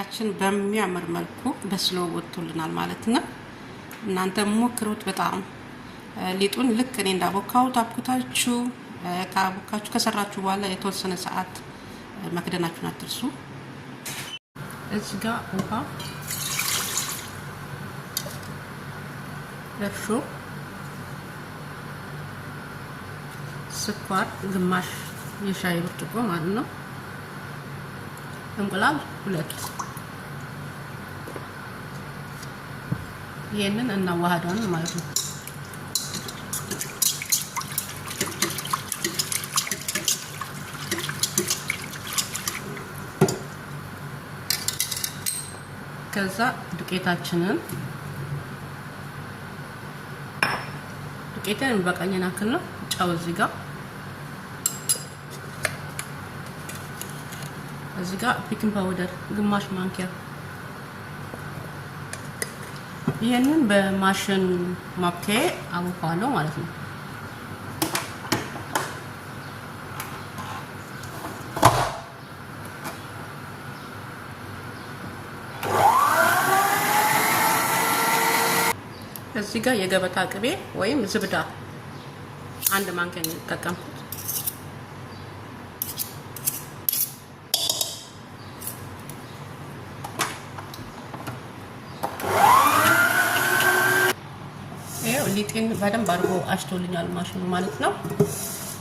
ሊጣችን በሚያምር መልኩ በስሎ ወጥቶልናል ማለት ነው። እናንተ ሞክሩት። በጣም ሊጡን ልክ እኔ እንዳቦካሁት አብኩታችሁ ካቦካችሁ ከሰራችሁ በኋላ የተወሰነ ሰዓት መክደናችሁን አትርሱ። እዚህ ጋር ውሃ፣ እርሾ፣ ስኳር ግማሽ የሻይ ብርጭቆ ማለት ነው። እንቁላል 2 ይሄንን እናዋሃዳለን ማለት ነው። ከዛ ዱቄታችንን በቀኝና አክል ነው። ጨው እዚህ ጋር ቤኪንግ ፓውደር ግማሽ ማንኪያ። ይሄንን በማሽን ማብኪያ አቦካዋለሁ ማለት ነው። እዚህ ጋር የገበታ ቅቤ ወይም ዝብዳ 1 ማንኪያ ነው ተጠቀምኩት። ሊጤን በደንብ አድርጎ አሽቶልኛል ማሽኑ ማለት ነው።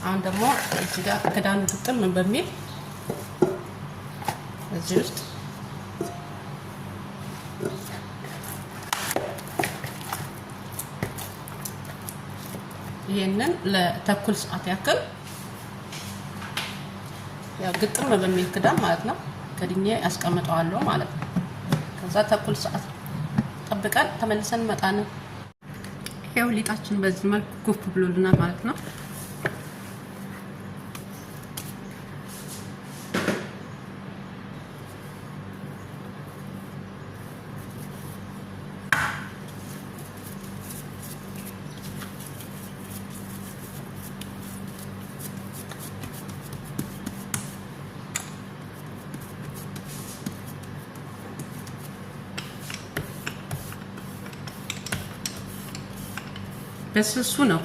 አሁን ደግሞ እዚህ ጋር ክዳኑ ግጥም በሚል እዚህ ውስጥ ይሄንን ለተኩል ሰዓት ያክል ያው ግጥም በሚል ክዳን ማለት ነው ከድኜ ያስቀምጠዋለሁ ማለት ነው። ከዛ ተኩል ሰዓት ጠብቀን ተመልሰን መጣን። ያው ሊጣችን በዚህ መልኩ ኩፍ ብሎልናል ማለት ነው። በስሱ ነው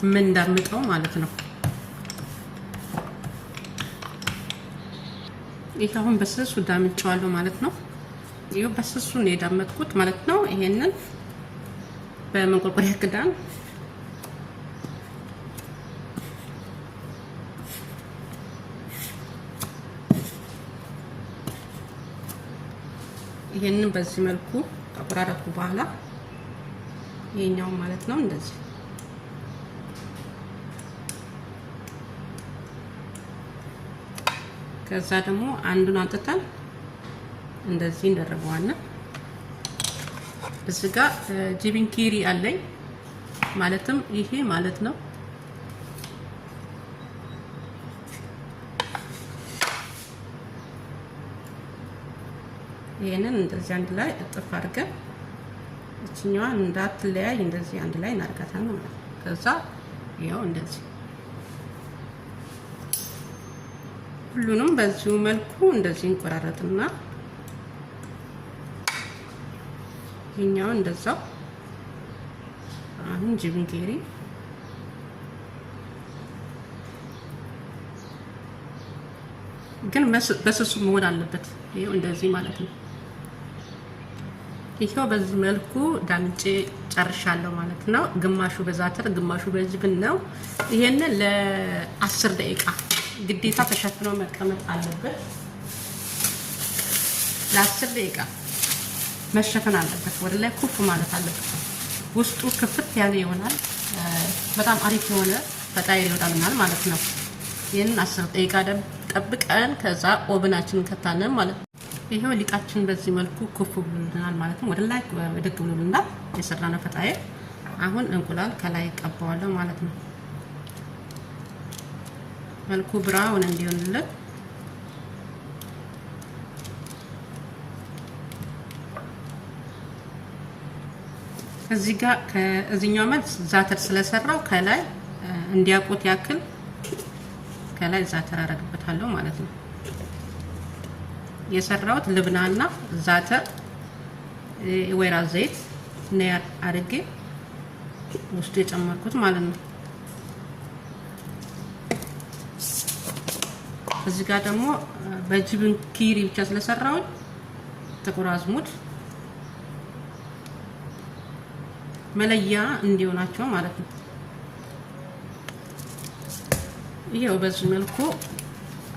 ምን እንዳምጠው ማለት ነው። ይሄ አሁን በስሱ ዳምጫዋለሁ ማለት ነው። ይሄው በስሱ ነው የዳመጥኩት ማለት ነው። ይሄንን በመንቆርቆሪያ ክዳን ይሄንን በዚህ መልኩ አቆራረጥኩ በኋላ ይሄኛው ማለት ነው እንደዚህ ከዛ ደግሞ አንዱን አጥተን እንደዚህ እንደረበዋለን። እዚህ ጋር ጂቢን ኪሪ አለኝ ማለትም ይሄ ማለት ነው። ይሄንን እንደዚህ አንድ ላይ እጥፍ አድርገን እቺኛዋን እንዳትለያይ እንደዚህ አንድ ላይ እናርጋታለን ማለት ነው። ከዛ ይሄው እንደዚህ ሁሉንም በዚሁ መልኩ እንደዚህ እንቆራረጥና ይሄኛው እንደዛው አሁን ጂቢን ኬሪ ግን በስሱ መሆን አለበት። ይሄው እንደዚህ ማለት ነው። ይሄው በዚህ መልኩ ዳምጬ ጨርሻለሁ ማለት ነው። ግማሹ በዛተር ግማሹ በጅብን ነው። ይሄንን ለ10 ደቂቃ ግዴታ ተሸፍኖ መቀመጥ አለበት። ለ10 ደቂቃ መሸፈን አለበት። ወደ ላይ ኩፍ ማለት አለበት። ውስጡ ክፍት ያለ ይሆናል። በጣም አሪፍ የሆነ ፈጣይር ይወጣልናል ማለት ነው። ይሄንን 10 ደቂቃ ጠብቀን ከዛ ኦቨናችንን ከታለን ማለት ነው። ይሄው ሊጣችን በዚህ መልኩ ኩፍ ብሎልናል ማለት ነው። ወደ ላይ ወደቅ ብሎልናል የሰራነው ፈጣይር። አሁን እንቁላል ከላይ ቀባዋለሁ ማለት ነው። መልኩ ብራውን እንዲሆንልን እዚህ ጋር ከዚህኛው መልስ ዛተር ስለሰራው ከላይ እንዲያቆት ያክል ከላይ ዛተር አረግበታለሁ ማለት ነው። የሰራሁት ልብናና ዛተር ወይራ ዘይት ነው አድርጌ ውስጥ የጨመርኩት ማለት ነው። እዚህ ጋር ደግሞ በጅብን ኪሪ ብቻ ስለሰራው ጥቁር አዝሙድ መለያ እንዲሆናቸው ማለት ነው። ይሄው በዚህ መልኩ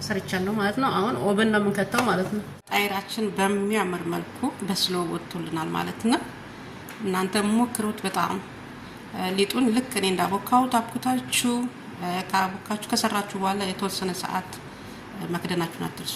ሰርቻለሁ ማለት ነው። አሁን ኦቨን ነው የምንከተው ማለት ነው። ጣይራችን በሚያምር መልኩ በስሎ ወጥቶልናል ማለት ነው። እናንተ ሞክሩት። በጣም ሊጡን ልክ እኔ እንዳቦካሁት አብኩታችሁ ከሰራችሁ በኋላ የተወሰነ ሰዓት መክደናችሁን አትርሱ።